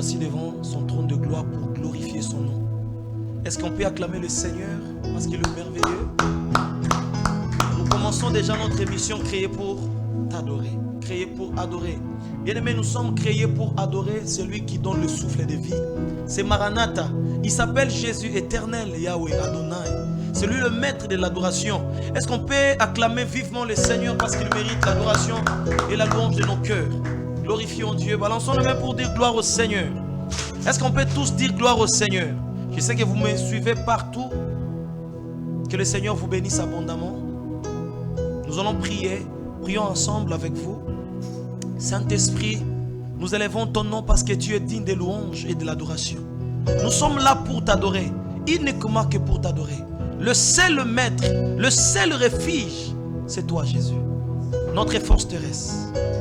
assis devant son trône de gloire pour glorifier son nom. Est-ce qu'on peut acclamer le Seigneur parce qu'il est merveilleux? Nous commençons déjà notre émission créée pour t'adorer, créée pour adorer. Bien-aimés, nous sommes créés pour adorer celui qui donne le souffle de vie. C'est Maranatha. Il s'appelle Jésus éternel, Yahweh Adonai. C'est lui le maître de l'adoration. Est-ce qu'on peut acclamer vivement le Seigneur parce qu'il mérite l'adoration et la louange de nos cœurs? Glorifions Dieu. Balançons les mains pour dire gloire au Seigneur. Est-ce qu'on peut tous dire gloire au Seigneur? Je sais que vous me suivez partout. Que le Seigneur vous bénisse abondamment. Nous allons prier. Prions ensemble avec vous. Saint-Esprit, nous élevons ton nom parce que tu es digne de louanges et de l'adoration. Nous sommes là pour t'adorer, uniquement que pour t'adorer. Le seul maître, le seul refuge, c'est toi Jésus. Notre force terrestre,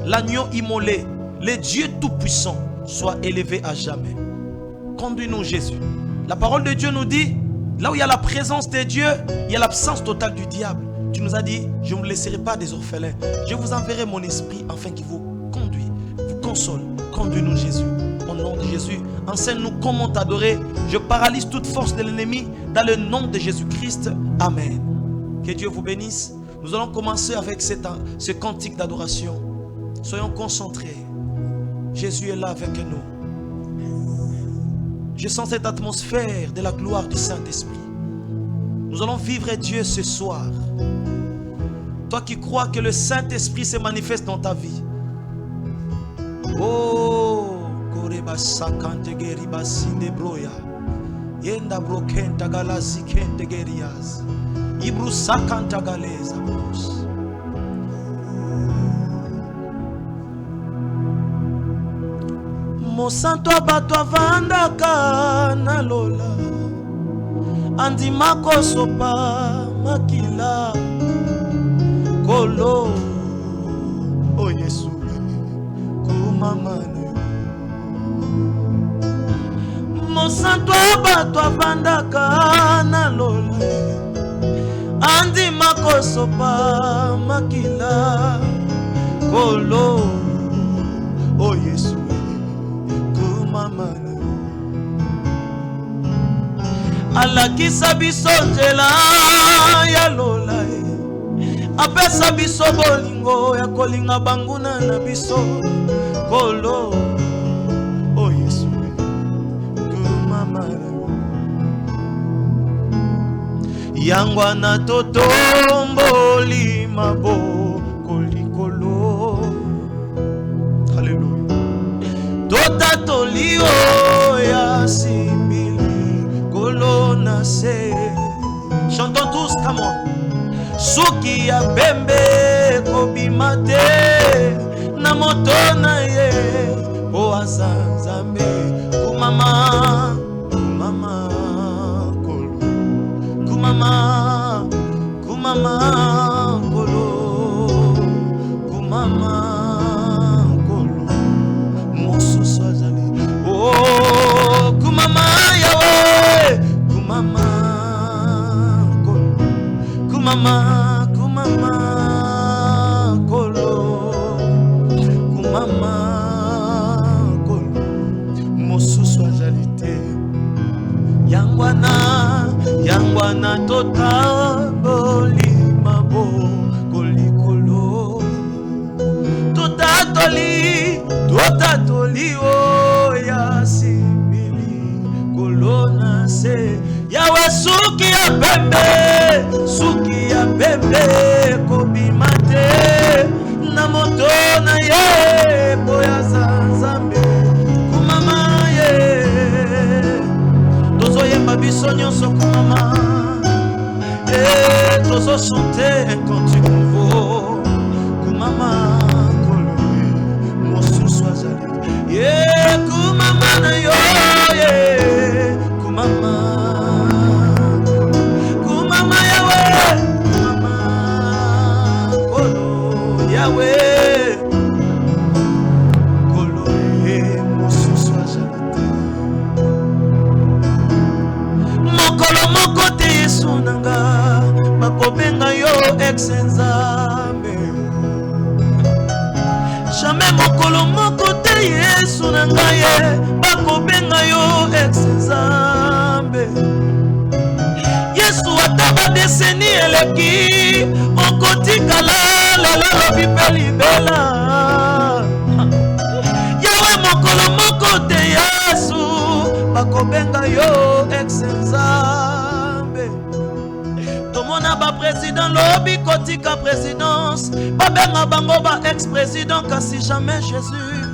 l'agneau immolé, le Dieu tout-puissant, soit élevé à jamais. Conduis-nous Jésus. La parole de Dieu nous dit, là où il y a la présence de Dieu, il y a l'absence totale du diable. Tu nous as dit, je ne vous laisserai pas des orphelins. Je vous enverrai mon esprit afin qu'il vous conduise, vous console. Conduis-nous Jésus. Au nom de Jésus, enseigne-nous comment t'adorer. Je paralyse toute force de l'ennemi dans le nom de Jésus-Christ. Amen. Que Dieu vous bénisse. Nous allons commencer avec ce cantique d'adoration. Soyons concentrés. Jésus est là avec nous. Je sens cette atmosphère de la gloire du Saint-Esprit. Nous allons vivre Dieu ce soir. Toi qui crois que le Saint-Esprit se manifeste dans ta vie. Oh, Koreba Sakante Geribasi de Broya. Yenda Brokenta Galasi Kente Gerias. Ibru Sakanta Galeza Bros. Mosanto abato avandaka na lola. Andimako sopa makila. Kolo. Oh Yesu. Kumamane. Mosanto abato avandaka na lola. Andimako sopa makila. Kolo. Oh Yesu. Alakisa biso njela ya lola. Apesa biso bolingo ya kolinga banguna na biso. Kolo. Oh Yesu. Kumamana. Yangwa na totomboli mabo kolikolo. Hallelujah. Tota tolio ya simili kolona se. Chantons tous, come on. Suki ya bembe kobimate na motona ye o azanzambe kumama kumama kolo kumama kumama kolo kumama kolo mosusu azali oh kumama yawe kumama kolo kumama kumama kolo kumama kolo mosusu azali te yangwana tota bolima bo kolikolo tota toli o ya simili kolona se yawe suki ya bembe kobimate na motona ye boya zanzambe kumama ye tozo yemba biso nyonso kumama tozo chanter un cantique nouveau kumama kolo mosusu azali kumama na yo kumama kumama yawe kumama kolo yawe kolo mosusu azali mokolo moko te Yesu nanga bakobenga yo ex-nzambe jamais mokolo moko te Yesu nanga ye bako bakobenga yo ex-Nzambe. Yesu ataba deseni eleki okotikala lelo lobi pe libela. Yawe mokolo moko te Yesu bakobenga yo ex-Nzambe. Tomona ba président lobi kotika présidence babenga bango ba ex-président kasi jamais Jésus.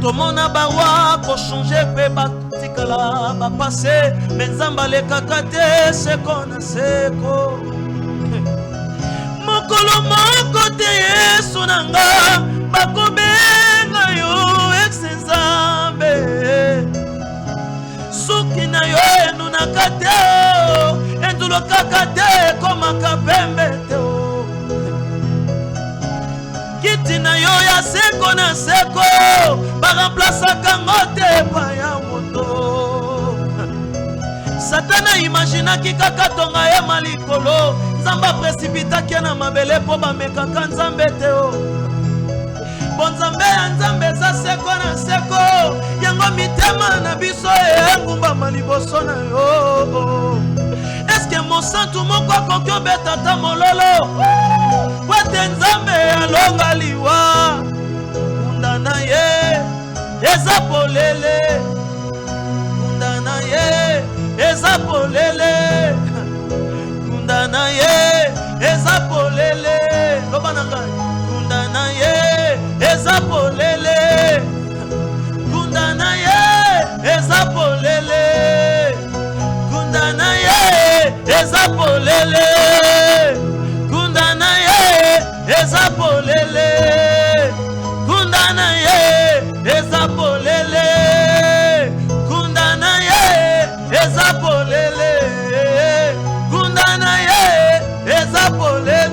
Tomona ba roi ko changer pe ba tikala ba passer mais Nzamba le kakate seko na seko. Mokolo moko te Yesu nanga bakobenga yo ex-Nzambe. Suki na yo enu na kate endulo kakate koma kapembe te o. Kiti na yo ya seko na seko ba remplace kango te pa ya moto. Satana imagina ki kaka tonga ya malikolo Nzamba précipita kia na mabele po ba mekaka Nzambe te o. Bon Nzambe ya Nzambe za seko na seko yango mitema na biso e ngumba maliboso na yo. Eske mosantu moko akokyo betata mololo wate Nzambe alonga liwa kundana ye eza polele kundana ye eza polele kundana ye eza polele lobana ngai kundana ye eza polele kundana ye eza polele kundana ye eza polele kundana ye eza polele kundana ye eza polele kundana ye eza polele kundana ye eza polele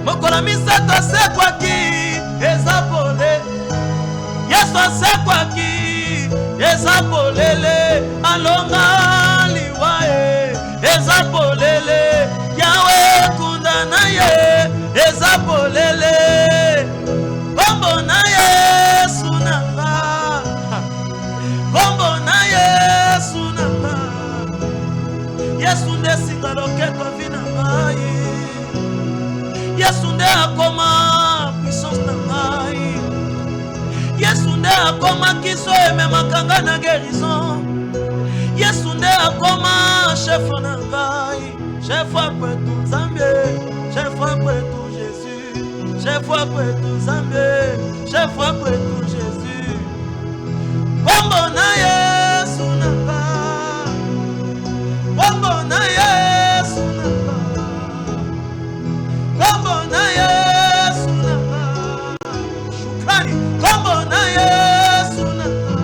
mokola misato asekwaki eza polele Yesu asekwaki eza polele alonga liwa eza polele Yawe kundana ye eza polele kombo na Yesu nanga kombo na Yesu nanga Yesu nde singa loketo vina ngai Yesu nde akoma puissance na ngai Yesu nde akoma kiso ememaka na guérison Yesu nde akoma chef na ngai chef après tout Nzambe chef après tout Jésus chef après tout Nzambe chef après tout Jésus kombo na Yesu nanga kombo na Yesu nanga kombo na Yesu nanga shukrani kombo na Yesu nanga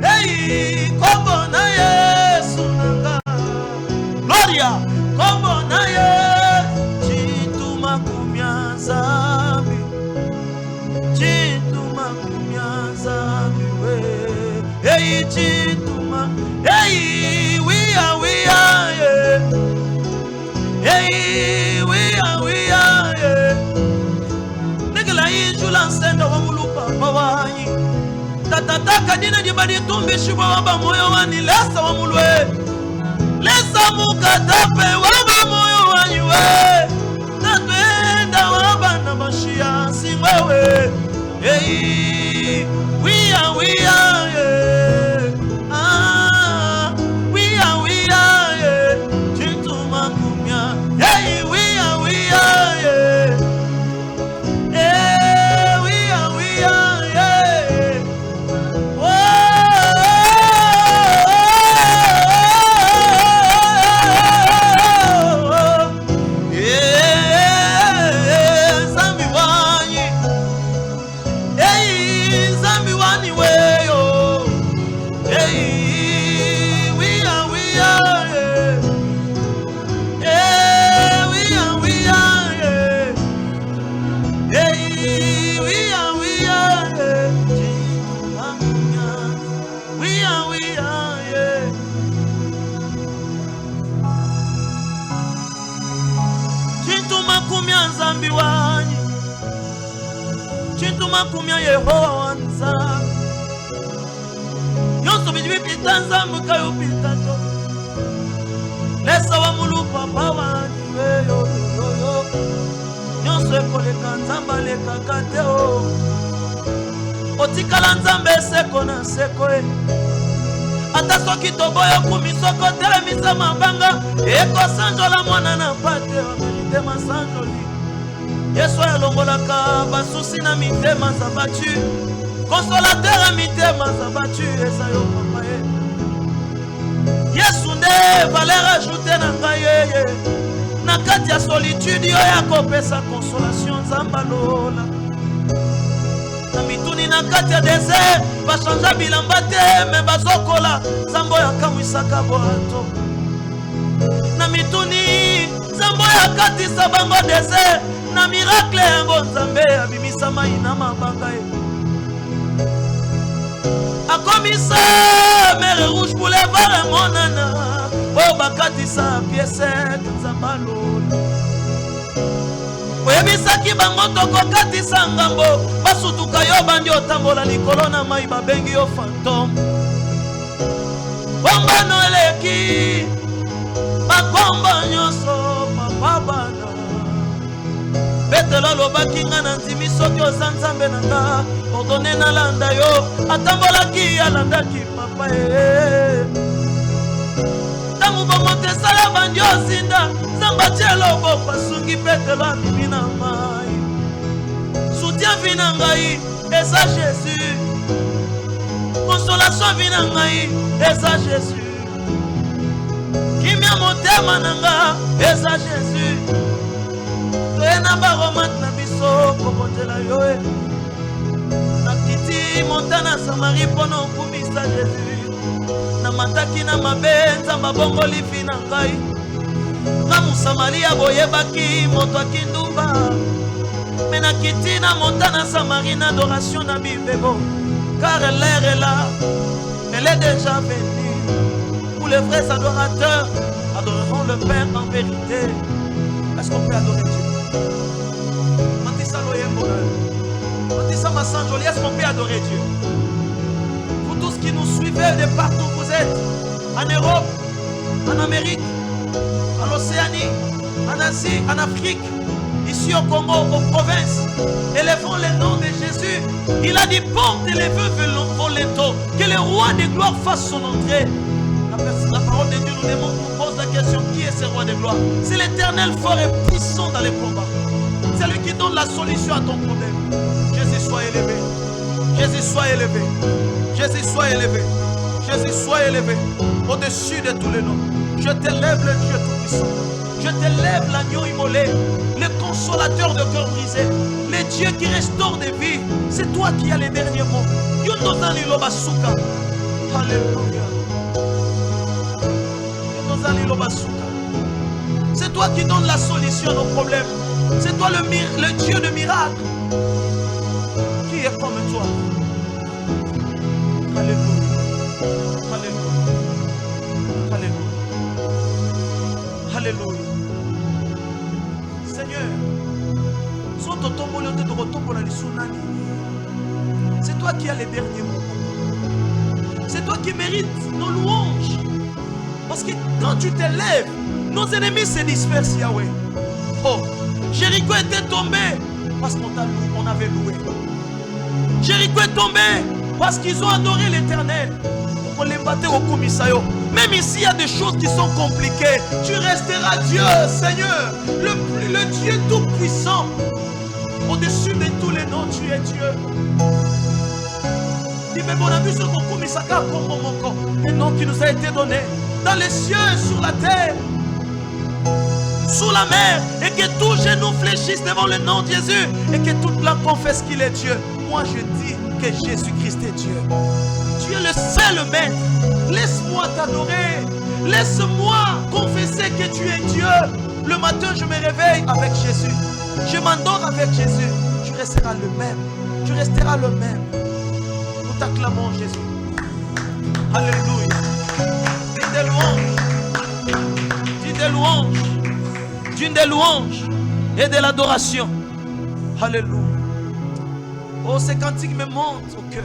hey kombo na Yesu nanga gloria kombo na Yesu chituma kumya Nzambi chituma kumya Nzambi we hey chituma hey we are yeah hey we are yeah negela injula nsendo wa mulupa bawanyi tatataka dina dibadi tumbi shuba waba moyo wani lesa wa mulwe lesa mukatape waba moyo wani we natwenda waba na mashia singwewe hey we are yeah ah we are yeah chituma kumya hey we are yeah hey we are yeah Nzambi wanyi hey Nzambi wani weyo hey we are hey we are hey we are we are chintuma kumya Nzambi wanyi chintuma kumya Yehowa wanza nyonso bidibi pita nzambe kayo pita to. Lesa wa mulu papa wani yo yo yo. Nyonso ekoleka nzamba leka kate o. Otikala nzambe seko na seko e. Ata soki toboyo kumisoko telemisa mabanga. Eko sanjola mwana na pate wa merite masanjoli. Yesu alongolaka basusi na mitema za batu. Consolateur a mitema za batu eza yo papa ye. Yesu nde valeur ajoute na ngai ye. Na kati ya solitude yo ya kopesa consolation nzamba lola. Na mituni na kati ya désert bachanja bilamba te me bazokola nzambo ya kamwisaka boato. Na mituni nzambo ya kati sa bango désert na miracle yango nzambe abimisa mai na mabanga ye. Akomisa mer rouge boulevard monana o bakatisa pièce nzamba lola. Oyebisaki bango tokokatisa ngambo basutuka yo bandi otambola likolo na mai babengi yo fantôme. Bombano eleki bakomba nyonso papa bana. Betelo lobaki nga na ndimi soki oza nzambe na nga ordone na landa yo atambolaki alandaki papa ye. Tangu bomoto esala bandi ozinda nzamba tie loboko asungi Petelo amimi na mai. Soutien vi na ngai eza Jésus. Consolation vi na ngai eza Jésus. Kimia motema na nga eza Jésus. Toyena baromate na biso kobondela yo e. Nakiti montana Samarie mpono okumisa Jésus. Na mataki na mabe nzamba bongoli fi na ngai. Na Musamaria boyebaki moto akindumba. Mais nakiti na montana Samarie na adoration na bibebo. Car l'heure est là, elle est déjà venue. Où les vrais adorateurs adoreront le Père en vérité. Est-ce qu'on peut adorer Dieu? Matissa Loyembola, Matissa Massanjoli, est-ce qu'on peut adorer Dieu? Vous tous qui nous suivez de partout où vous êtes, en Europe, en Amérique, en Océanie, en Asie, en Afrique, ici au Congo, aux provinces, élevons le nom de Jésus. Il a dit portez les vœux voletto, que le roi de gloire fasse son entrée. La parole de Dieu nous pose la question, qui est ce roi de gloire? C'est l'Éternel fort et puissant dans les combats. C'est lui qui donne la solution à ton problème. Jésus soit élevé. Jésus soit élevé. Jésus soit élevé. Jésus soit élevé. Au-dessus de tous les noms. Je t'élève le Dieu tout-puissant. Je t'élève l'agneau immolé, le consolateur de cœur brisé, le Dieu qui restaure des vies. C'est toi qui as les derniers mots. Alléluia. C'est toi qui donnes la solution à nos problèmes. C'est toi le Dieu de miracles. Qui est comme toi? Alléluia. Alléluia. Alléluia. Alléluia. Seigneur, c'est toi qui as les derniers mots. C'est toi qui mérites nos louanges. Parce que quand tu t'élèves, nos ennemis se dispersent, Yahweh. Oh, Jéricho était tombé parce qu'on avait loué. Jéricho est tombé parce qu'ils ont adoré l'Éternel. Même ici, il y a des choses qui sont compliquées. Tu resteras Dieu, Seigneur, le Dieu tout-puissant. Au-dessus de tous les noms, tu es Dieu. Le nom qui nous a été donné dans les cieux, sur la terre, sous la mer, et que tout genou fléchisse devant le nom de Jésus, et que toute langue confesse qu'il est Dieu. Moi, je dis que Jésus-Christ est Dieu. Tu es le seul maître. Laisse-moi t'adorer. Laisse-moi confesser que tu es Dieu. Le matin, je me réveille avec Jésus. Je m'endors avec Jésus. Tu resteras le même. Tu resteras le même. Nous t'acclamons, Jésus. Alléluia. Dis des louanges. Dis des louanges. Dis des louanges et de l'adoration. Alléluia. Oh, ces cantiques me montent au cœur.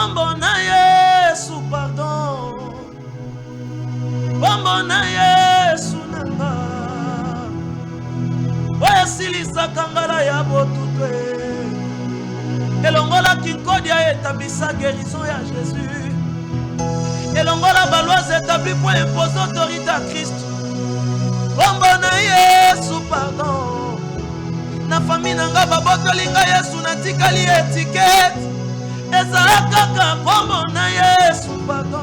Kombo na Yesu pardon. Kombo na Yesu nanga. Oya silisa kangala ya botutwe. Elongola kinkodia établissa guérison ya Jésus. Elongola baloise établi pour imposer autorité à Christ. Kombo na Yesu pardon. Na famille nanga babotolinga Yesu natikali étiquette. Ezala kaka kombo na Yesu pardon.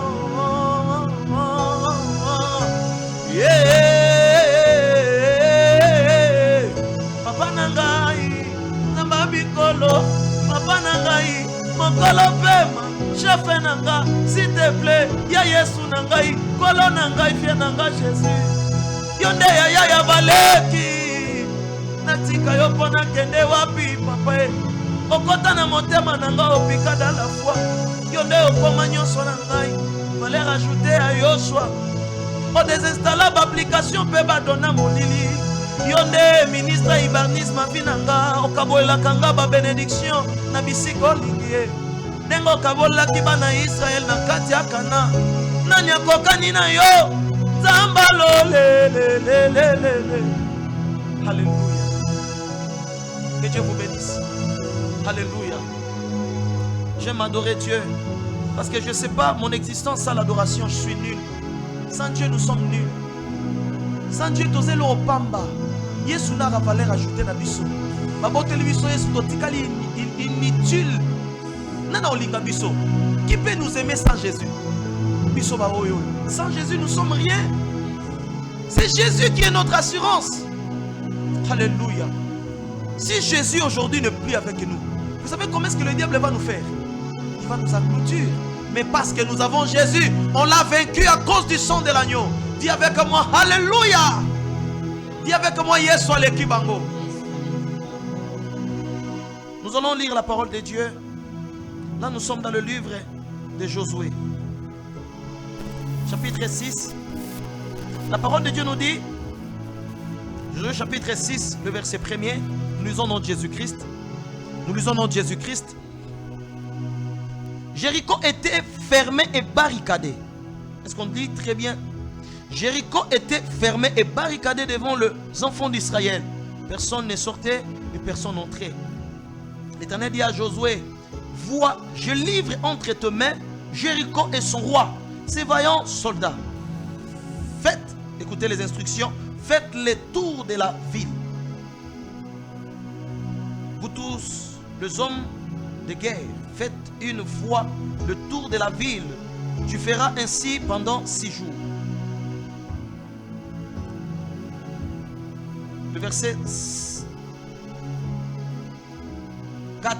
Yeah. Papa nangai namba bikolo. Papa nangai mokolo pema. Chef nanga s'il te plaît. Ya Yesu nangai kolo nangai fie nanga Jésus. Yonde ya baleki. Natika yo pona kende wapi papa e. Okota na motema nanga opika dans la foi. Yonde okoma nyonso na ngai. Valeur ajoutée à Yoshua. O désinstallable application pe ba donna molili. Yonde ministre Ibarnis ma finanga okabola kanga ba bénédiction na bisiko lingie. Dengo kabola kibana Israël na kati ya Kana. Nani akokani na yo? Zamba lo le. Alléluia. Que Dieu vous bénisse. Alléluia. J'aime adorer Dieu. Parce que je ne sais pas, mon existence sans l'adoration, je suis nul. Sans Dieu, nous sommes nuls. Sans Dieu, tu es le pamba. Yesu n'a pas valeur ajoutée dans biso. Babo télévision Yesu totikali inutile. Nana olinga biso. Qui peut nous aimer sans Jésus? Biso ba oyo. Sans Jésus, nous sommes rien. C'est Jésus qui est notre assurance. Alléluia. Si Jésus aujourd'hui n'est plus avec nous, vous savez comment est-ce que le diable va nous faire? Il va nous engloutir. Mais parce que nous avons Jésus, on l'a vaincu à cause du sang de l'agneau. Dis avec moi, Alléluia. Dis avec moi, Yesu Alekibango. Nous allons lire la parole de Dieu. Là, nous sommes dans le livre de Josué. Chapitre 6. La parole de Dieu nous dit, Josué chapitre 6, le verset 1er, nous lisons dans Jésus-Christ. Nous lisons dans Jésus-Christ. Jéricho était fermé et barricadé. Est-ce qu'on dit très bien? Jéricho était fermé et barricadé devant les enfants d'Israël. Personne ne sortait et personne n'entrait. L'Éternel dit à Josué, vois, je livre entre tes mains Jéricho et son roi, ses vaillants soldats. Faites, écoutez les instructions, faites le tour de la ville. Vous tous, les hommes de guerre, faites une fois le tour de la ville. Tu feras ainsi pendant 6 jours. Le verset 4.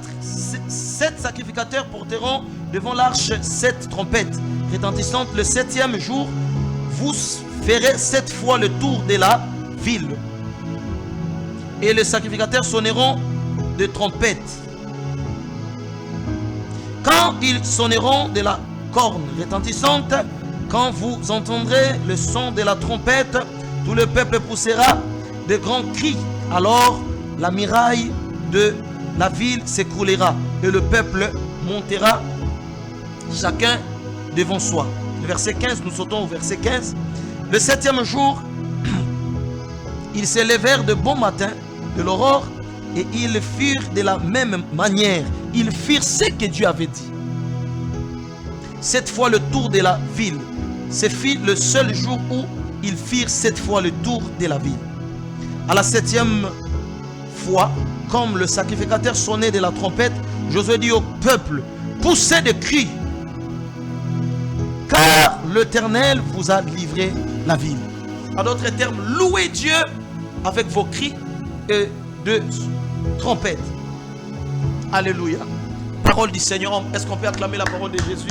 7 sacrificateurs porteront devant l'arche 7 trompettes retentissantes. Le 7e jour, vous ferez 7 fois le tour de la ville. Et les sacrificateurs sonneront de trompettes. Quand ils sonneront de la corne retentissante, quand vous entendrez le son de la trompette, tout le peuple poussera de grands cris. Alors la muraille de la ville s'écroulera et le peuple montera chacun devant soi. Le verset 15, nous sautons au verset 15. Le 7e jour, ils se levèrent de bon matin de l'aurore et ils firent de la même manière. Ils firent ce que Dieu avait dit. 7 fois le tour de la ville. Ce fut le seul jour où ils firent 7 fois le tour de la ville. À la 7e fois, comme le sacrificateur sonnait de la trompette, Josué dit au peuple, poussez des cris, car l'Éternel vous a livré la ville. En d'autres termes, louez Dieu avec vos cris et de trompette. Alléluia. Parole du Seigneur. Est-ce qu'on peut acclamer la parole de Jésus?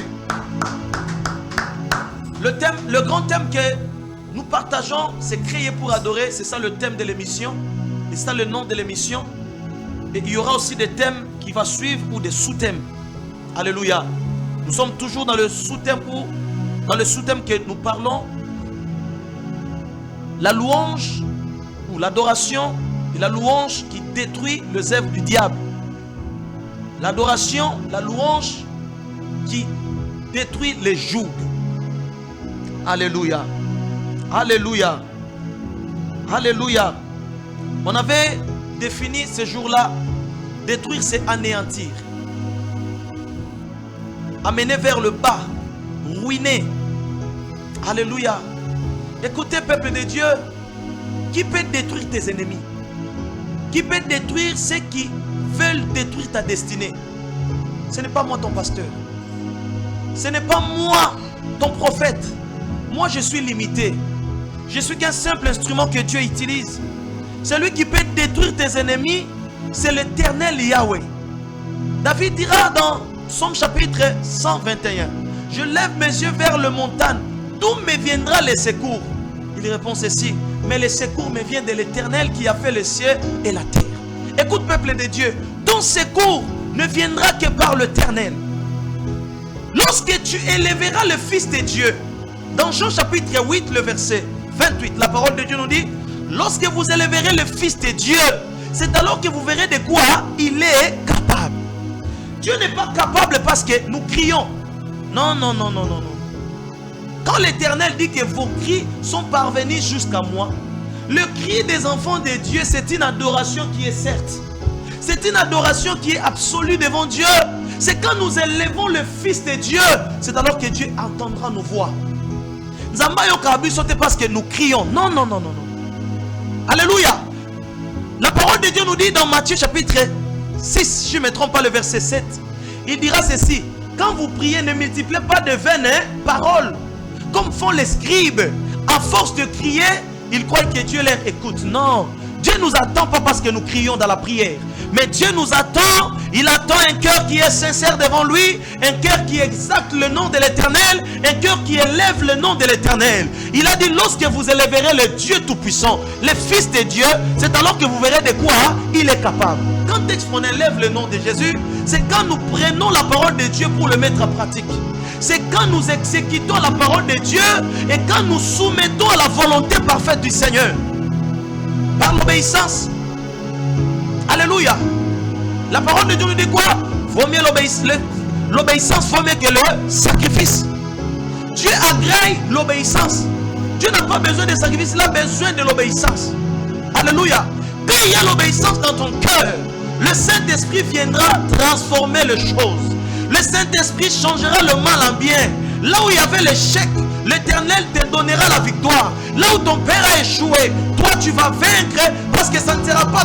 Le grand thème que nous partageons, c'est créer pour adorer. C'est ça le thème de l'émission. Et c'est ça le nom de l'émission. Et il y aura aussi des thèmes qui vont suivre ou des sous-thèmes. Alléluia. Nous sommes toujours dans le sous-thème que nous parlons. La louange ou l'adoration et la louange qui détruit les œuvres du diable. L'adoration, la louange qui détruit les jougs. Alléluia. Alléluia. Alléluia. On avait défini ce jour-là, détruire c'est anéantir. Amener vers le bas, ruiner. Alléluia. Écoutez, peuple de Dieu, qui peut détruire tes ennemis? Qui peut détruire ceux qui veulent détruire ta destinée? Ce n'est pas moi ton pasteur. Ce n'est pas moi ton prophète. Moi je suis limité. Je suis qu'un simple instrument que Dieu utilise. Celui qui peut détruire tes ennemis, c'est l'Éternel Yahweh. David dira dans Psaume chapitre 121, je lève mes yeux vers le montagne, d'où me viendra le secours? Il répond ceci, mais le secours me vient de l'Éternel qui a fait le ciel et la terre. Écoute, peuple de Dieu, ton secours ne viendra que par l'Éternel. Lorsque tu élèveras le Fils de Dieu, dans Jean chapitre 8, le verset 28, la parole de Dieu nous dit, lorsque vous élèverez le Fils de Dieu, c'est alors que vous verrez de quoi il est capable. Dieu n'est pas capable parce que nous crions. Non, non, non, non, non, non. Quand l'Éternel dit que vos cris sont parvenus jusqu'à moi, le cri des enfants de Dieu, c'est une adoration qui est certes. C'est une adoration qui est absolue devant Dieu. C'est quand nous élevons le Fils de Dieu, c'est alors que Dieu entendra nos voix. Parce que nous crions. Non, non, non, non, non. Alléluia. La parole de Dieu nous dit dans Matthieu chapitre 6, si je ne me trompe pas, le verset 7, il dira ceci, quand vous priez, ne multipliez pas de vaines paroles, comme font les scribes. À force de crier, ils croient que Dieu leur écoute. Non, Dieu ne nous attend pas parce que nous crions dans la prière, mais Dieu nous attend. Il attend un cœur qui est sincère devant lui, un cœur qui exalte le nom de l'Éternel, un cœur qui élève le nom de l'Éternel. Il a dit, lorsque vous élèverez le Dieu Tout-Puissant, le Fils de Dieu, c'est alors que vous verrez de quoi il est capable. Quand est-ce qu'on élève le nom de Jésus? C'est quand nous prenons la parole de Dieu pour le mettre en pratique. C'est quand nous exécutons la parole de Dieu et quand nous soumettons à la volonté parfaite du Seigneur. Par l'obéissance. Alléluia. La parole de Dieu nous dit quoi? Vaut mieux l'obéissance, vaut mieux que le sacrifice. Dieu agrée l'obéissance. Dieu n'a pas besoin de sacrifice, il a besoin de l'obéissance. Alléluia. Quand il y a l'obéissance dans ton cœur, le Saint-Esprit viendra transformer les choses. Le Saint-Esprit changera le mal en bien. Là où il y avait l'échec, l'Éternel te donnera la victoire. Là où ton père a échoué, toi tu vas vaincre, parce que ça ne sera pas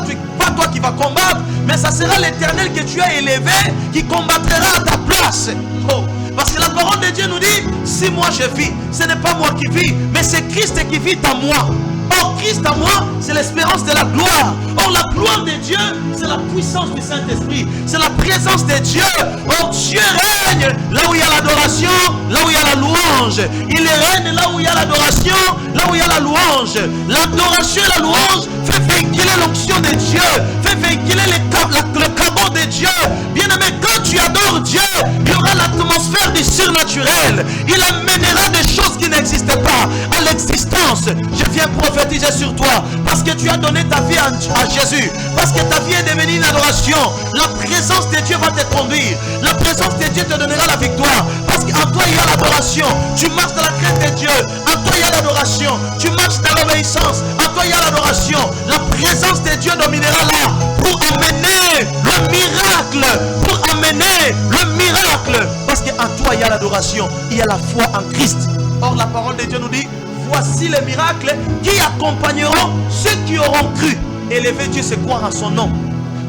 toi qui vas combattre, mais ça sera l'Éternel que tu as élevé qui combattra à ta place. Oh. Parce que la parole de Dieu nous dit, si moi je vis, ce n'est pas moi qui vis, mais c'est Christ qui vit en moi. Or Christ en moi, c'est l'espérance de la gloire. Or la gloire de Dieu, c'est la puissance du Saint-Esprit, c'est la présence de Dieu. Or Dieu règne là où il y a l'adoration, là où il y a la louange. Il règne là où il y a l'adoration, là où il y a la louange. L'adoration et la louange fait véhiculer l'onction de Dieu, fait véhiculer le cabot de Dieu. Bien aimé, quand tu adores Dieu, il y aura l'atmosphère du surnaturel. Il amènera des choses qui n'existent pas à l'existence. Je viens prophétiser sur toi parce que tu as donné ta vie à Jésus, parce que ta vie est devenue une adoration. La présence de Dieu va te conduire, la présence de Dieu te donnera la victoire, parce qu'en toi il y a l'adoration. Tu marches dans la crainte de Dieu, en toi il y a l'adoration. Tu marches dans l'obéissance, en toi il y a l'adoration. La présence de Dieu dominera là pour amener le miracle, pour amener le miracle, parce qu'en toi il y a l'adoration, il y a la foi en Christ. Or la parole de Dieu nous dit, voici les miracles qui accompagneront ceux qui auront cru. Élever Dieu, c'est croire en son nom.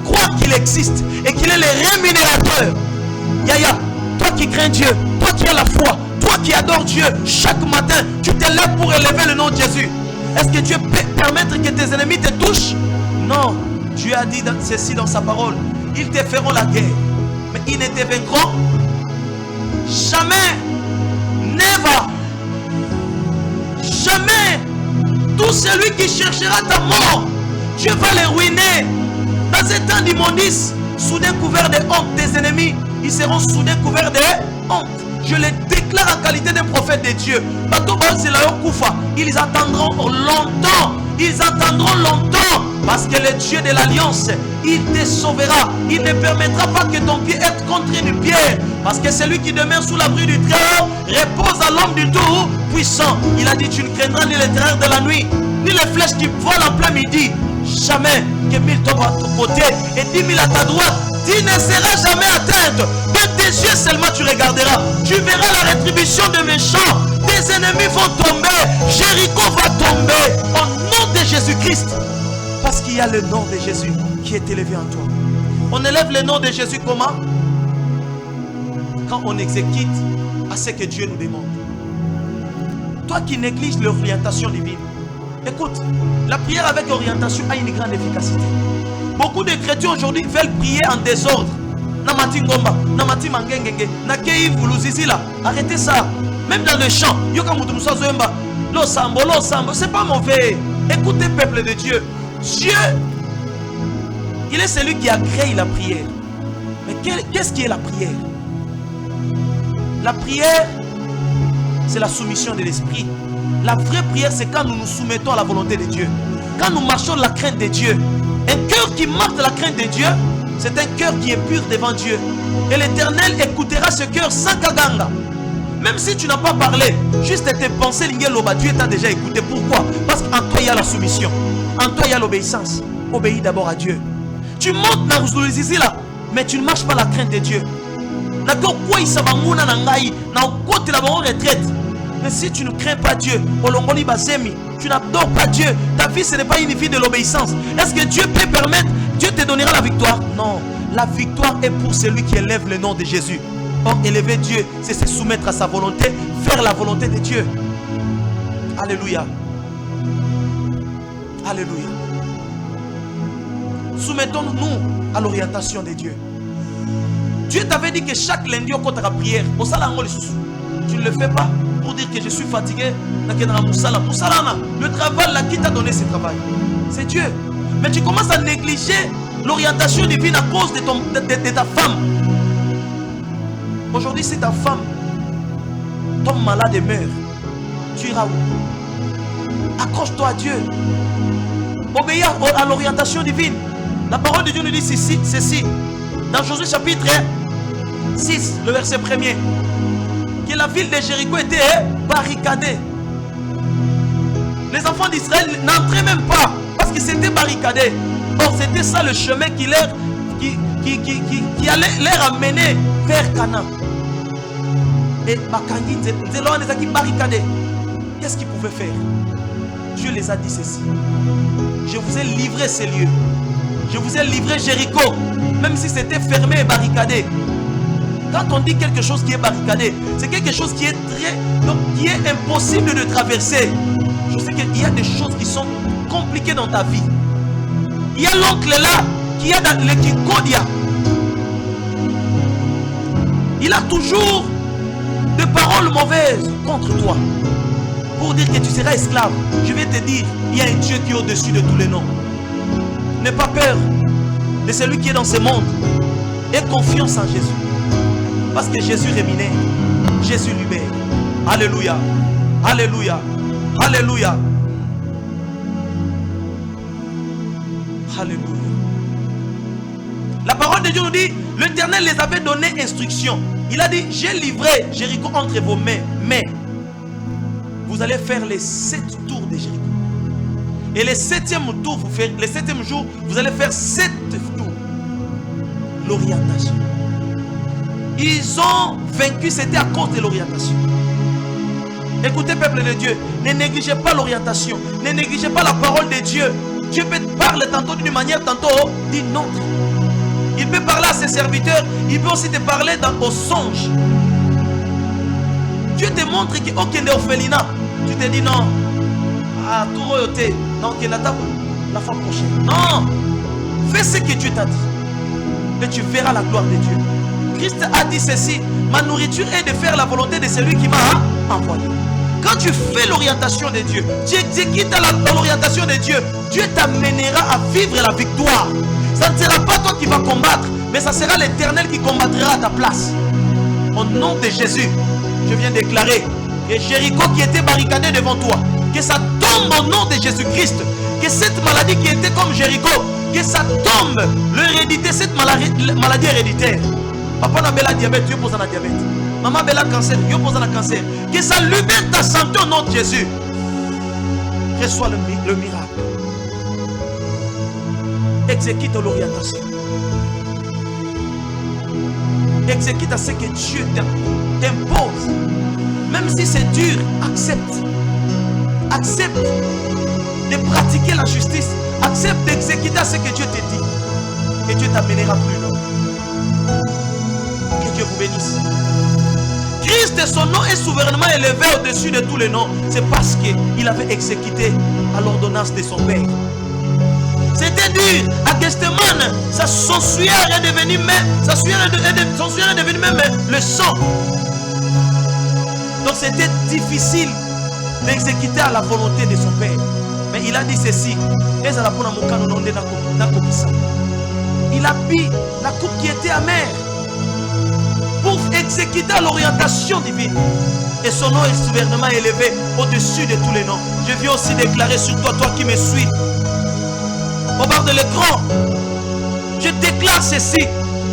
Croire qu'il existe et qu'il est le rémunérateur. Yaya, toi qui crains Dieu, toi qui as la foi, toi qui adores Dieu, chaque matin, tu te lèves pour élever le nom de Jésus. Est-ce que Dieu peut permettre que tes ennemis te touchent? Non. Dieu a dit ceci dans sa parole. Ils te feront la guerre, mais ils ne te vaincront jamais. Never. Jamais. Tout celui qui cherchera ta mort, Dieu va les ruiner. Dans ce temps d'immondice, soudain couverts de honte des ennemis, ils seront soudain couverts de honte. Je les déclare en qualité d'un prophète de Dieu. Ils attendront longtemps. Ils attendront longtemps Parce que le Dieu de l'Alliance, il te sauvera. Il ne permettra pas que ton pied être contre une pierre. Parce que celui qui demeure sous l'abri du Très-Haut repose à l'homme du Tout-Puissant. Il a dit, tu ne craindras ni les terreurs de la nuit, ni les flèches qui volent en plein midi. Jamais que 1000 tombent à ton côté et 10 000 à ta droite. Tu ne seras jamais atteinte. De tes yeux seulement tu regarderas. Tu verras la rétribution des méchants. Tes ennemis vont tomber. Jéricho va tomber. Au nom de Jésus-Christ. Parce qu'il y a le nom de Jésus qui est élevé en toi. On élève le nom de Jésus comment? Quand on exécute à ce que Dieu nous demande. Toi qui négliges l'orientation divine. Écoute, la prière avec orientation a une grande efficacité. Beaucoup de chrétiens aujourd'hui veulent prier en désordre. Namati ngomba, namati mangengenge, nakei vuluzizi là. Arrêtez ça. Même dans le chant, yoka mutu musa zoemba, lo sambo, c'est pas mauvais. Écoutez peuple de Dieu. Dieu, il est celui qui a créé la prière. Mais qu'est-ce qui est la prière? La prière, c'est la soumission de l'esprit. La vraie prière, c'est quand nous nous soumettons à la volonté de Dieu. Quand nous marchons de la crainte de Dieu. Un cœur qui marche de la crainte de Dieu, c'est un cœur qui est pur devant Dieu. Et l'Éternel écoutera ce cœur sans kaganga. Même si tu n'as pas parlé, juste tes pensées, Dieu t'a déjà écouté. Pourquoi? Parce qu'en toi, il y a la soumission. En toi, il y a l'obéissance. Obéis d'abord à Dieu. Tu montes dans le là, mais tu ne marches pas la crainte de Dieu. Mais si tu ne crains pas Dieu, tu n'adores pas Dieu, ta vie ce n'est pas une vie de l'obéissance. Est-ce que Dieu peut permettre, Dieu te donnera la victoire? Non, la victoire est pour celui qui élève le nom de Jésus. Or, élever Dieu, c'est se soumettre à sa volonté, faire la volonté de Dieu. Alléluia. Alléluia. Soumettons-nous à l'orientation de Dieu. Dieu t'avait dit que chaque lundi, on compte la prière. Tu ne le fais pas pour dire que je suis fatigué. Le travail là, qui t'a donné ce travail? C'est Dieu. Mais tu commences à négliger l'orientation divine à cause de ta femme. Aujourd'hui, si ta femme tombe malade et meurt, tu iras où? Accroche-toi à Dieu. Obéis à l'orientation divine. La parole de Dieu nous dit ceci. Dans Josué chapitre 6, le verset 1er. Que la ville de Jéricho était barricadée. Les enfants d'Israël n'entraient même pas parce que c'était barricadé. Or, c'était ça le chemin qui allait les amener vers Canaan. Et Makangi, les barricadés. Qu'est-ce qu'ils pouvaient faire? Dieu les a dit ceci. Je vous ai livré ces lieux. Je vous ai livré Jéricho. Même si c'était fermé et barricadé. Quand on dit quelque chose qui est barricadé, c'est quelque chose qui est qui est impossible de traverser. Je sais qu'il y a des choses qui sont compliquées dans ta vie. Il y a l'oncle là qui est dans le Kikodia. Il a toujours des paroles mauvaises contre toi pour dire que tu seras esclave. Je vais te dire, il y a un Dieu qui est au-dessus de tous les noms. N'aie pas peur de celui qui est dans ce monde. Aie confiance en Jésus. Parce que Jésus rémunère, Jésus libère. Alléluia, alléluia, alléluia, alléluia. La parole de Dieu nous dit, l'Éternel les avait donné instruction. Il a dit, j'ai livré Jéricho entre vos mains, mais vous allez faire les 7 tours de Jéricho. Et le 7e tour, le 7e jour, vous allez faire 7 tours. L'orientation. Ils ont vaincu, c'était à cause de l'orientation. Écoutez, peuple de Dieu, ne négligez pas l'orientation. Ne négligez pas la parole de Dieu. Dieu peut parler tantôt d'une manière, tantôt d'une autre. Il peut parler à ses serviteurs. Il peut aussi te parler au songe. Dieu te montre qu'il y a des orphelinats. Tu te dis non. Ah, tout royauté. Non, qu'il y a la fois prochaine. Non. Fais ce que Dieu t'a dit. Et tu verras la gloire de Dieu. Christ a dit ceci, ma nourriture est de faire la volonté de celui qui m'a envoyé. Quand tu fais l'orientation de Dieu, tu exécutes l'orientation de Dieu, Dieu t'amènera à vivre la victoire. Ça ne sera pas toi qui vas combattre, mais ça sera l'Éternel qui combattra à ta place. Au nom de Jésus, je viens déclarer que Jéricho qui était barricadé devant toi, que ça tombe au nom de Jésus-Christ, que cette maladie qui était comme Jéricho, que ça tombe, l'hérédité, cette maladie héréditaire. Papa n'a pas diabète, Dieu pose un diabète. Maman a cancer, Dieu pose un cancer. Que ça libère ta santé au nom de Jésus. Reçois le miracle. Exécute l'orientation. Exécute à ce que Dieu t'impose. Même si c'est dur, accepte. Accepte de pratiquer la justice. Accepte d'exécuter à ce que Dieu te dit. Et Dieu t'amènera plus loin. Que Dieu vous bénisse. Christ, son nom est souverainement élevé au-dessus de tous les noms. C'est parce qu'il avait exécuté à l'ordonnance de son Père. C'était dur. À Gethsemane, son sueur est devenu même, le sang. Donc c'était difficile d'exécuter à la volonté de son Père. Mais il a dit ceci. Il a bu la coupe qui était amère pour exécuter l'orientation divine. Et son nom est souverainement élevé au-dessus de tous les noms. Je viens aussi déclarer sur toi, toi qui me suis, au bord de l'écran, je déclare ceci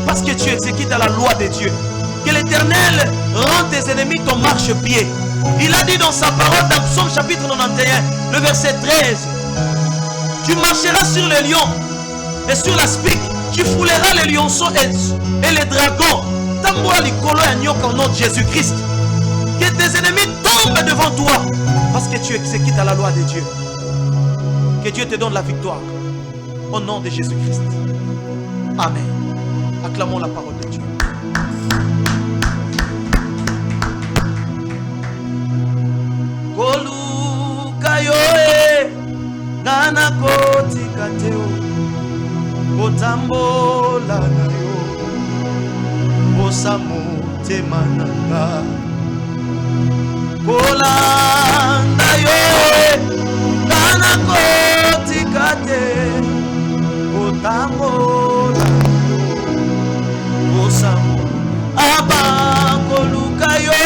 parce que tu exécutes à la loi de Dieu. Que l'Éternel rend tes ennemis ton marchepied. Il a dit dans sa parole dans Psaume chapitre 91, le verset 13, tu marcheras sur les lions et sur la spique, tu fouleras les lionceaux et les dragons. Tamboura likolo ya nyoka au nom de Jésus-Christ. Que tes ennemis tombent devant toi parce que tu exécutes à la loi de Dieu. Que Dieu te donne la victoire au nom de Jésus-Christ. Amen. Acclamons la parole de Dieu. Kolukayoe nana koti kateo kotambola nayo osamo temananga kolanda yo nana koti kate kotambola nayo osamo abakolukayo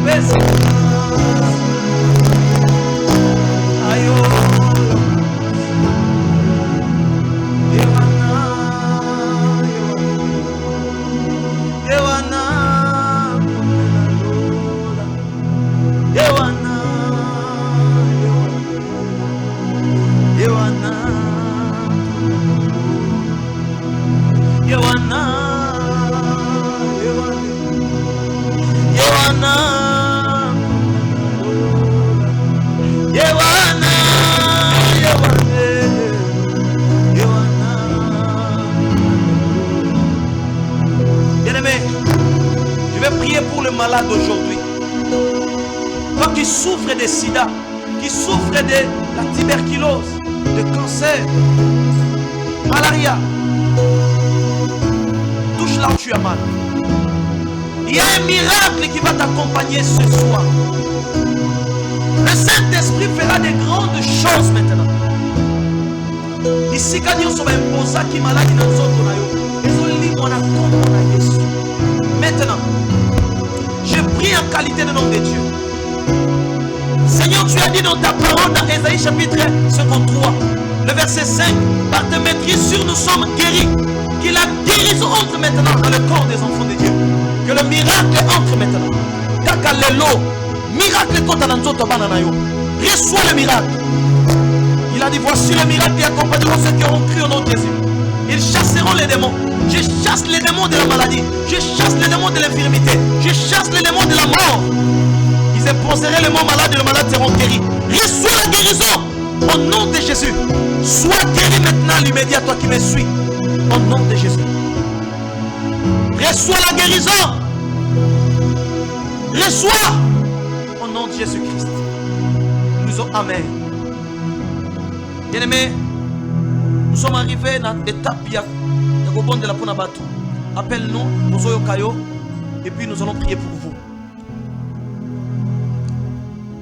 Pesa Yewana, Yewana, Yewana. Bien-aimé, je vais prier pour le malade aujourd'hui. Toi qui souffres de sida, qui souffres de la tuberculose, de cancer, malaria, touche là où tu as mal. Il y a un miracle qui va t'accompagner ce soir. Le Saint-Esprit fera de grandes choses maintenant. Ici, quand nous sommes imposés qui malade dans Jésus. Maintenant, je prie en qualité de nom de Dieu. Seigneur, tu as dit dans ta parole dans Ésaïe chapitre 53, le verset 5, par tes maîtrises sur nous sommes guéris. Que la guérison entre maintenant dans le corps des enfants de Dieu. Que le miracle entre maintenant. Kakalelo, miracle contre Nanzoto Bananayo. Reçois le miracle. Il a dit, voici le miracle qui accompagneront ceux qui auront cru au nom de Jésus. Ils chasseront les démons. Je chasse les démons de la maladie. Je chasse les démons de l'infirmité. Je chasse les démons de la mort. Ils imposeraient les mots malades et les malades seront guéris. Reçois la guérison au nom de Jésus. Sois guéri maintenant l'immédiat, toi qui me suis. Au nom de Jésus. Reçois la guérison. Reçois au nom de Jésus-Christ. Nous disons Amen. Bien-aimés, nous sommes arrivés dans l'étape de la Punabatu. Appelle-nous, nous sommes Kayo, et puis nous allons prier pour vous.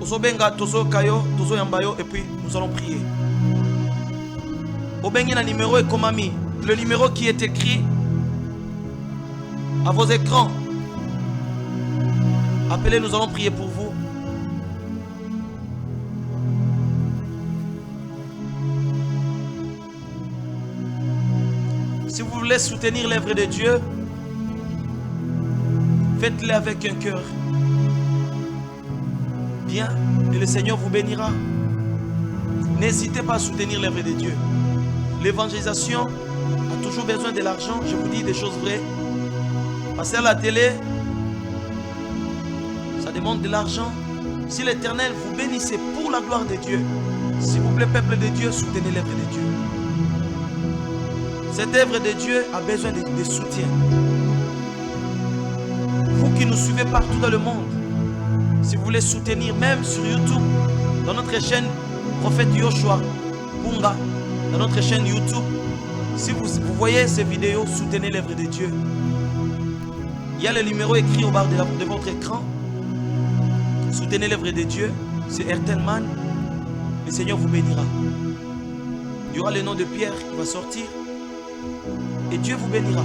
Ozobenga, Tozo Kayo, Tozo Yambayo, et puis nous allons prier. Obengi na numéro et Komami, le numéro qui est écrit à vos écrans. Appelez, nous allons prier pour vous. Si vous voulez soutenir l'œuvre de Dieu, faites-le avec un cœur bien et le Seigneur vous bénira. N'hésitez pas à soutenir l'œuvre de Dieu. L'évangélisation a toujours besoin de l'argent. Je vous dis des choses vraies. Passer à la télé, ça demande de l'argent. Si l'Éternel vous bénissez pour la gloire de Dieu, s'il vous plaît, peuple de Dieu, soutenez l'œuvre de Dieu. Cette œuvre de Dieu a besoin de soutien. Vous qui nous suivez partout dans le monde, si vous voulez soutenir, même sur YouTube, dans notre chaîne Prophète Yoshua Punga, dans notre chaîne YouTube, si vous voyez ces vidéos, soutenez l'œuvre de Dieu. Il y a le numéro écrit au bas de votre écran. Soutenez l'œuvre de Dieu. C'est Ertelman. Le Seigneur vous bénira. Il y aura le nom de Pierre qui va sortir. Et Dieu vous bénira.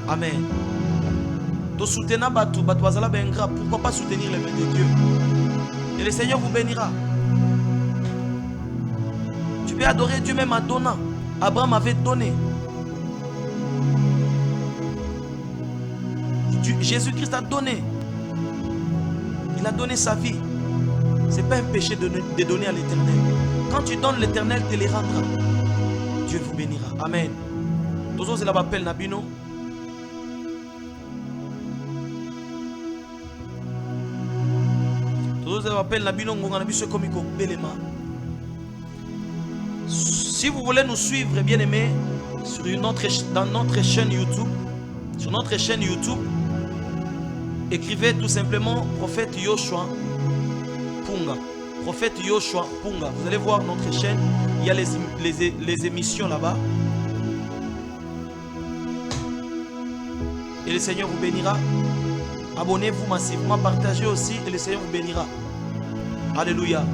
Amen. Donc soutenez Batou, Batouazala Bengra. Pourquoi pas soutenir l'œuvre de Dieu? Et le Seigneur vous bénira. Tu peux adorer Dieu même en donnant. Abraham avait donné. Jésus-Christ a donné. Il a donné sa vie. Ce n'est pas un péché de donner à l'Éternel. Quand tu donnes, l'Éternel te les rendra. Dieu vous bénira. Amen. Tozo c'est la appel Nabino. Tozo c'est la appel Nabino Ngongana biso komiko belema. Si vous voulez nous suivre, bien aimés, dans notre chaîne YouTube, sur notre chaîne YouTube, écrivez tout simplement Prophète Yoshua Punga. Prophète Yoshua Punga. Vous allez voir notre chaîne. Il y a les émissions là-bas. Et le Seigneur vous bénira. Abonnez-vous massivement. Partagez aussi. Et le Seigneur vous bénira. Alléluia.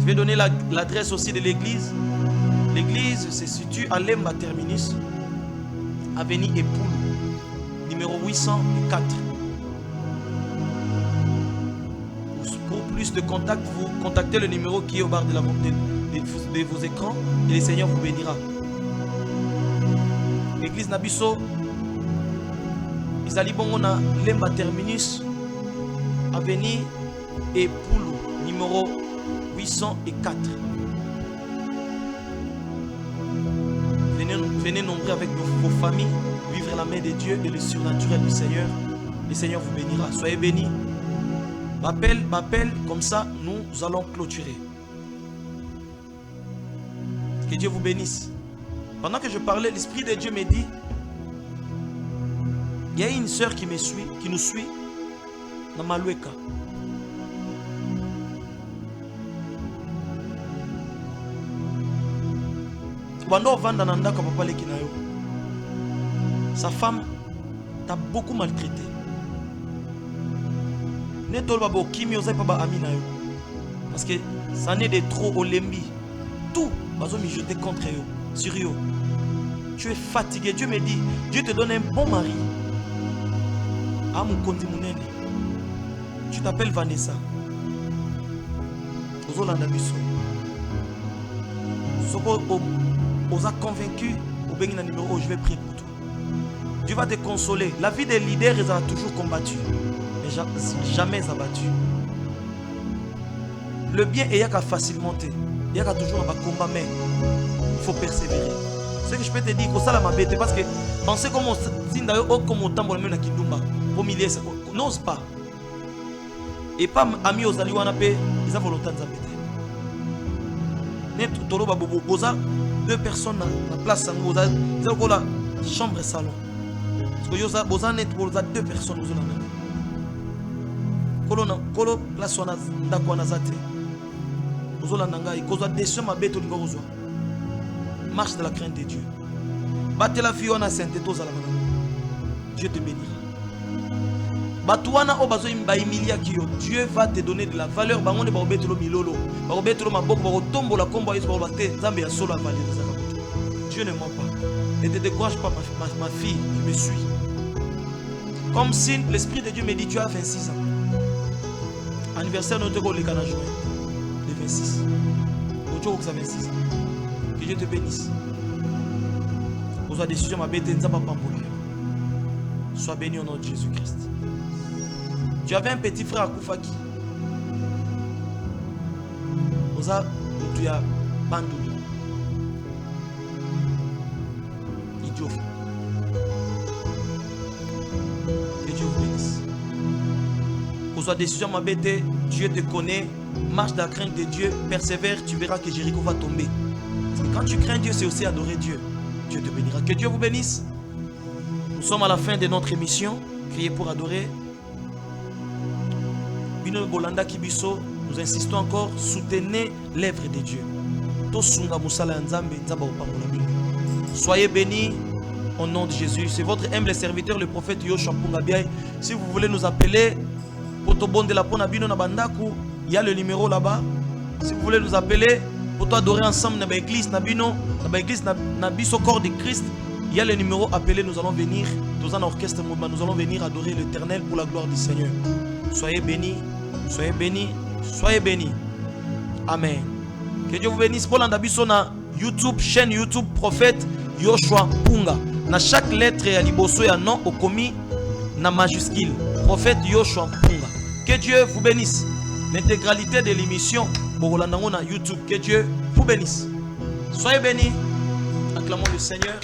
Je vais donner l'adresse aussi de l'église. L'église se situe à Lemba Terminus, avenue Epoul, numéro 804. Pour plus de contacts, vous contactez le numéro qui est au bas de vos écrans et le Seigneur vous bénira. L'église Nabiso, Isali Bongona, Lemba Terminus, avenue Epoul, numéro 804. venez nombreux avec vos familles, vivre la main de Dieu et le surnaturel du Seigneur. Le Seigneur vous bénira. Soyez bénis. M'appelle, comme ça, nous allons clôturer. Que Dieu vous bénisse. Pendant que je parlais, l'Esprit de Dieu me dit, il y a une sœur qui nous suit, dans Maloueka. Sa femme t'a beaucoup maltraité. Parce que ça n'est de trop au lembi. Tout va me jeter contre eux, sur eux. Tu es fatigué. Dieu me dit, Dieu te donne un bon mari. Tu t'appelles Vanessa. On a convaincu, je vais prier pour toi. Dieu va te consoler. La vie des leaders, ils ont toujours combattu, mais jamais abattu. Le bien est qu'à facilement. Il y a toujours un combat, mais il faut persévérer. Ce que je peux te dire, c'est ça la bête, parce que pensez comme on tambour même na kindumba, pour milliers, n'ose pas. Et pas amis aux alliés ils ont volonté de s'embêter. Net tolo babobo boza 2 personnes na place ils ont la chambre et salon. Parce que yoza boza net boza 2 personnes boza na. Kolo place wana ndako wana zate. Boza la nanga ikoza décision mabeto lingo kozwa. Marche de la crainte de Dieu. Batte la fille wana sainte toza la mana. Dieu te bénira. Batouana obazo imba emilia kiyo. Dieu va te donner de la valeur. Bangonde ba obetelo milolo. Ba obetelo maboko ba otombo la kombo yesu ba obate nzambe ya solo avali. Dieu ne ment pas. Ne te décourage pas ma fille qui me suit. Comme si l'Esprit de Dieu me dit tu as 26 ans. Anniversaire de notre le Canada juin. Le 26. Aujourd'hui vous avez 26 ans. Que Dieu te bénisse. Aux décisions ma bête nzamba pambola. Sois béni au nom de Jésus-Christ. Tu avais un petit frère à Koufaki. Oza, tu as Bandouli. Idiot. Que Dieu vous bénisse. Oza, décision ma bête, Dieu te connaît. Marche dans la crainte de Dieu. Persévère, tu verras que Jéricho va tomber. Parce que quand tu crains Dieu, c'est aussi adorer Dieu. Dieu te bénira. Que Dieu vous bénisse. Nous sommes à la fin de notre émission. Criez pour adorer. Bino Bolanda Kibiso, nous insistons encore, soutenez l'œuvre de Dieu. Soyez bénis au nom de Jésus. C'est votre humble serviteur, le prophète Yoshua Pungabiaï. Si vous voulez nous appeler, pour te la pona bino na bandaku, il y a le numéro là-bas. Si vous voulez nous appeler, pour adorer ensemble dans l'église, na l'église na biso corps de Christ, il y a le numéro, appelez, nous allons venir, dans un orchestre, nous allons venir adorer l'Éternel pour la gloire du Seigneur. Soyez bénis. Soyez bénis, soyez bénis. Amen. Que Dieu vous bénisse. Pour l'andabiso YouTube, chaîne YouTube, prophète Yoshua Punga. Na chaque lettre ya liboso ya nom au commis na majuscule. Prophète Yoshua Punga. Que Dieu vous bénisse. L'intégralité de l'émission Borolandango na YouTube. Que Dieu vous bénisse. Soyez bénis. Acclamons le Seigneur.